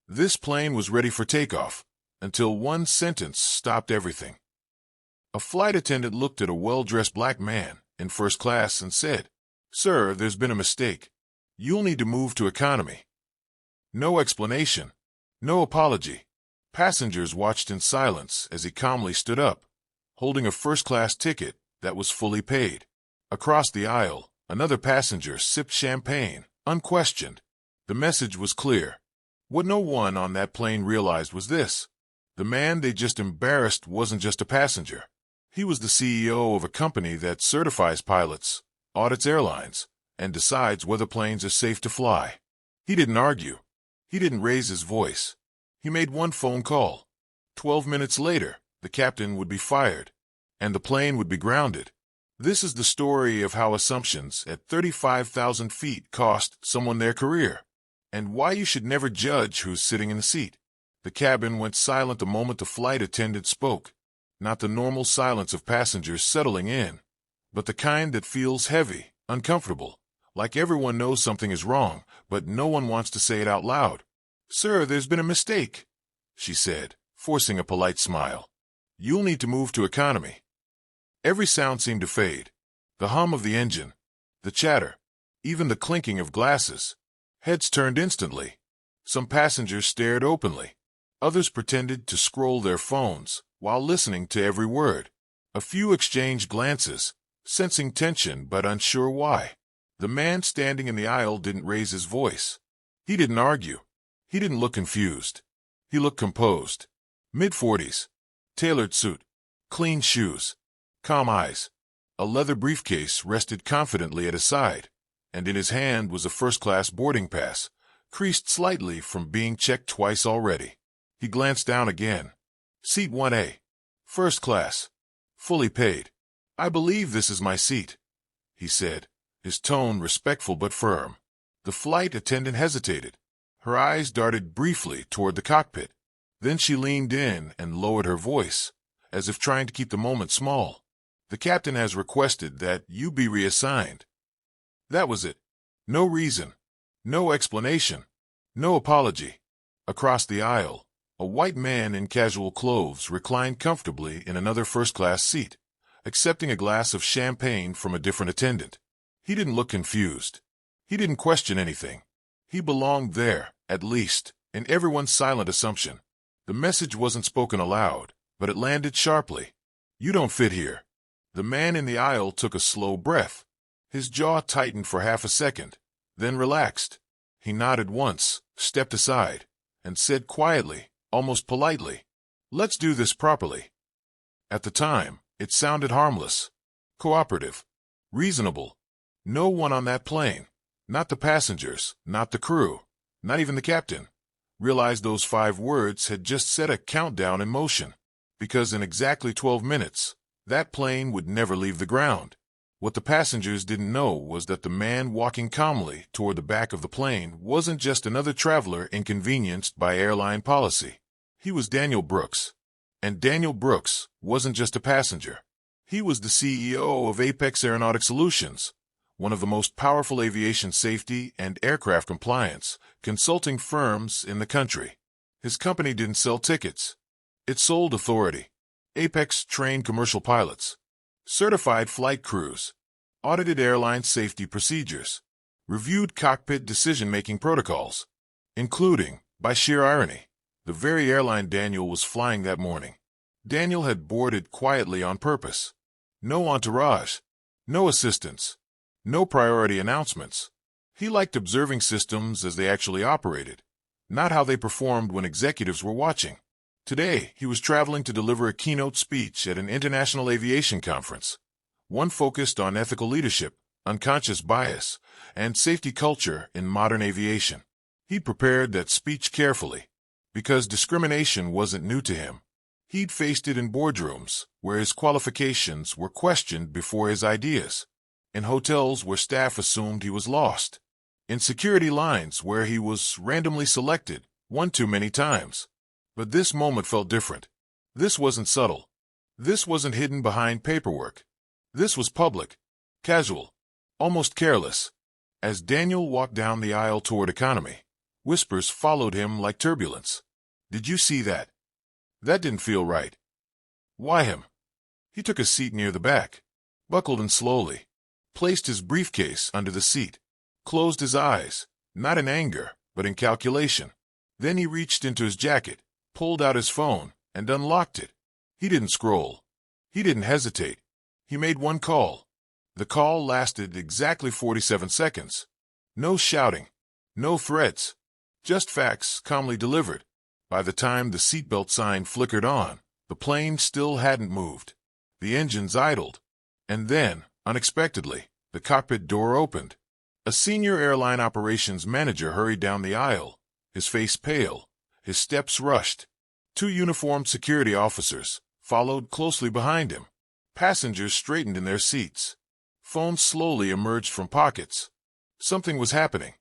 This plane was ready for takeoff, until one sentence stopped everything. A flight attendant looked at a well-dressed black man in first class and said, "Sir, there's been a mistake. You'll need to move to economy." No explanation, no apology. Passengers watched in silence as he calmly stood up, holding a first-class ticket that was fully paid. Across the aisle, another passenger sipped champagne, unquestioned. The message was clear. What no one on that plane realized was this: the man they just embarrassed wasn't just a passenger. He was the CEO of a company that certifies pilots, audits airlines, and decides whether planes are safe to fly. He didn't argue. He didn't raise his voice. He made one phone call. 12 minutes later, the captain would be fired, and the plane would be grounded. This is the story of how assumptions at 35,000 feet cost someone their career, and why you should never judge who's sitting in the seat. The cabin went silent the moment the flight attendant spoke. Not the normal silence of passengers settling in, but the kind that feels heavy, uncomfortable, like everyone knows something is wrong, but no one wants to say it out loud. "Sir, there's been a mistake," she said, forcing a polite smile. "You'll need to move to economy." Every sound seemed to fade. The hum of the engine, the chatter, even the clinking of glasses. Heads turned instantly. Some passengers stared openly. Others pretended to scroll their phones while listening to every word. A few exchanged glances, sensing tension but unsure why. The man standing in the aisle didn't raise his voice. He didn't argue. He didn't look confused. He looked composed. Mid-40s. Tailored suit. Clean shoes. Calm eyes. A leather briefcase rested confidently at his side, and in his hand was a first-class boarding pass, creased slightly from being checked twice already. He glanced down again. Seat 1A. First class. Fully paid. "I believe this is my seat," he said, his tone respectful but firm. The flight attendant hesitated. Her eyes darted briefly toward the cockpit. Then she leaned in and lowered her voice, as if trying to keep the moment small. "The captain has requested that you be reassigned." That was it. No reason. No explanation. No apology. Across the aisle, a white man in casual clothes reclined comfortably in another first-class seat, accepting a glass of champagne from a different attendant. He didn't look confused. He didn't question anything. He belonged there, at least, in everyone's silent assumption. The message wasn't spoken aloud, but it landed sharply. "You don't fit here." The man in the aisle took a slow breath. His jaw tightened for half a second, then relaxed. He nodded once, stepped aside, and said quietly, almost politely, "Let's do this properly." At the time, it sounded harmless, cooperative, reasonable. No one on that plane, not the passengers, not the crew, not even the captain, realized those 5 words had just set a countdown in motion, because in exactly 12 minutes, that plane would never leave the ground. What the passengers didn't know was that the man walking calmly toward the back of the plane wasn't just another traveler inconvenienced by airline policy. He was Daniel Brooks. And Daniel Brooks wasn't just a passenger. He was the CEO of Apex Aeronautic Solutions, one of the most powerful aviation safety and aircraft compliance consulting firms in the country. His company didn't sell tickets. It sold authority. Apex trained commercial pilots, certified flight crews, audited airline safety procedures, reviewed cockpit decision-making protocols, including, by sheer irony, the very airline Daniel was flying that morning. Daniel had boarded quietly on purpose. No entourage, no assistance, no priority announcements. He liked observing systems as they actually operated, not how they performed when executives were watching. Today, he was traveling to deliver a keynote speech at an international aviation conference, one focused on ethical leadership, unconscious bias, and safety culture in modern aviation. He prepared that speech carefully, because discrimination wasn't new to him. He'd faced it in boardrooms, where his qualifications were questioned before his ideas, in hotels where staff assumed he was lost, in security lines where he was randomly selected one too many times. But this moment felt different. This wasn't subtle. This wasn't hidden behind paperwork. This was public, casual, almost careless. As Daniel walked down the aisle toward economy, Whispers followed him like turbulence. Did you see that? That didn't feel right. Why him? He took a seat near the back, buckled in slowly, placed his briefcase under the seat, closed his eyes, not in anger, but in calculation. Then he reached into his jacket, pulled out his phone, and unlocked it. He didn't scroll. He didn't hesitate. He made one call. The call lasted exactly 47 seconds. No shouting, no threats, just facts calmly delivered. By the time the seatbelt sign flickered on, the plane still hadn't moved. The engines idled. And then, unexpectedly, the cockpit door opened. A senior airline operations manager hurried down the aisle, his face pale, his steps rushed. Two uniformed security officers followed closely behind him. Passengers straightened in their seats. Phones slowly emerged from pockets. Something was happening.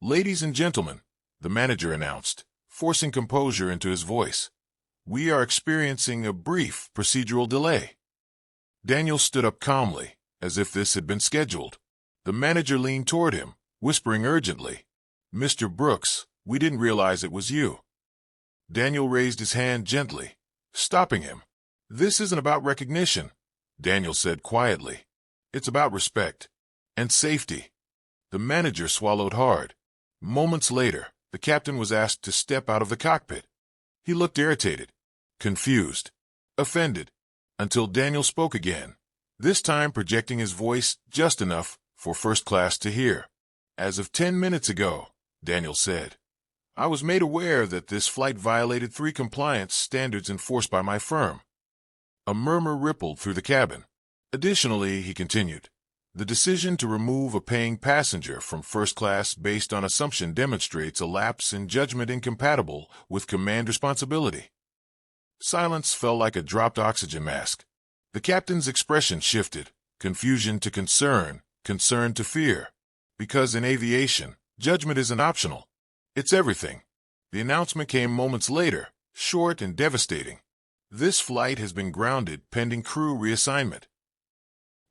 "Ladies and gentlemen," the manager announced, forcing composure into his voice, "we are experiencing a brief procedural delay." Daniel stood up calmly, as if this had been scheduled. The manager leaned toward him, whispering urgently, "Mr. Brooks, we didn't realize it was you." Daniel raised his hand gently, stopping him. "This isn't about recognition," Daniel said quietly. "It's about respect and safety." The manager swallowed hard. Moments later, the captain was asked to step out of the cockpit. He looked irritated, confused, offended, until Daniel spoke again, this time projecting his voice just enough for first class to hear. "As of 10 minutes ago," Daniel said, "I was made aware that this flight violated 3 compliance standards enforced by my firm." A murmur rippled through the cabin. "Additionally," he continued, "the decision to remove a paying passenger from first class based on assumption demonstrates a lapse in judgment incompatible with command responsibility." Silence fell like a dropped oxygen mask. The captain's expression shifted, confusion to concern, concern to fear. Because in aviation, judgment isn't optional. It's everything. The announcement came moments later, short and devastating. "This flight has been grounded pending crew reassignment."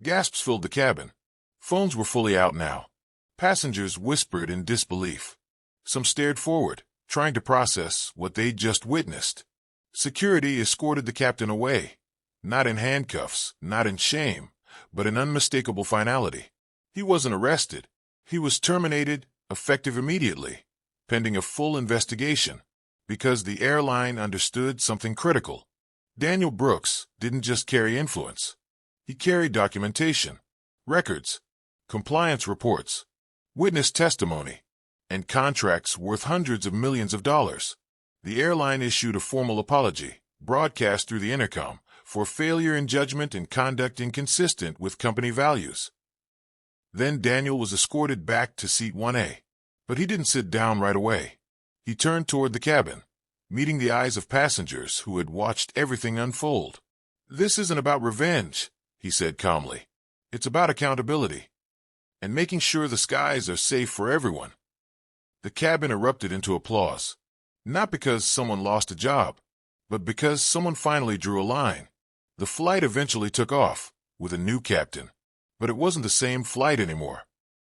Gasps filled the cabin. Phones were fully out now. Passengers whispered in disbelief. Some stared forward, trying to process what they'd just witnessed. Security escorted the captain away, not in handcuffs, not in shame, but in unmistakable finality. He wasn't arrested. He was terminated, effective immediately, pending a full investigation, because the airline understood something critical. Daniel Brooks didn't just carry influence. He carried documentation, records, compliance reports, witness testimony, and contracts worth hundreds of millions of dollars. The airline issued a formal apology, broadcast through the intercom, for failure in judgment and conduct inconsistent with company values. Then Daniel was escorted back to seat 1A. But he didn't sit down right away. He turned toward the cabin, meeting the eyes of passengers who had watched everything unfold. "This isn't about revenge," he said calmly. "It's about accountability and making sure the skies are safe for everyone." The cabin erupted into applause, not because someone lost a job, but because someone finally drew a line. The flight eventually took off, with a new captain. But it wasn't the same flight anymore.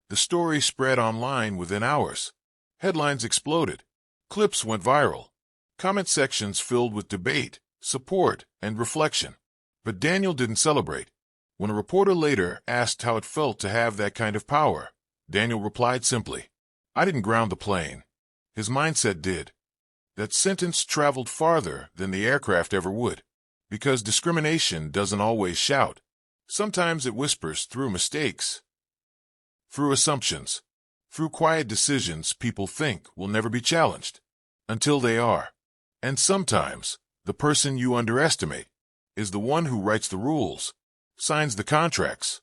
The story spread online within hours. Headlines exploded. Clips went viral. Comment sections filled with debate, support, and reflection. But Daniel didn't celebrate. When a reporter later asked how it felt to have that kind of power, Daniel replied simply, "I didn't ground the plane. His mindset did." That sentence traveled farther than the aircraft ever would. Because discrimination doesn't always shout. Sometimes it whispers through mistakes, through assumptions, through quiet decisions people think will never be challenged, until they are. And sometimes, the person you underestimate is the one who writes the rules, signs the contracts,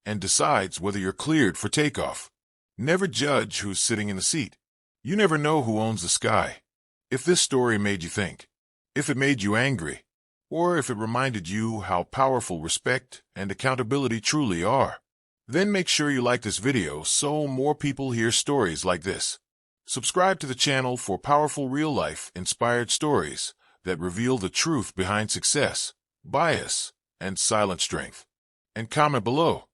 and decides whether you're cleared for takeoff. Never judge who's sitting in the seat. You never know who owns the sky. If this story made you think, if it made you angry, or if it reminded you how powerful respect and accountability truly are, then make sure you like this video so more people hear stories like this. Subscribe to the channel for powerful real-life inspired stories that reveal the truth behind success, bias, and silent strength. And comment below.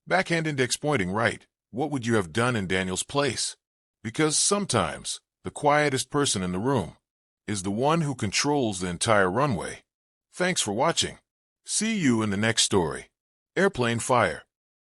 Backhand index pointing right, what would you have done in Daniel's place? Because sometimes the quietest person in the room, is the one who controls the entire runway. Thanks for watching. See you in the next story. Airplane Fire.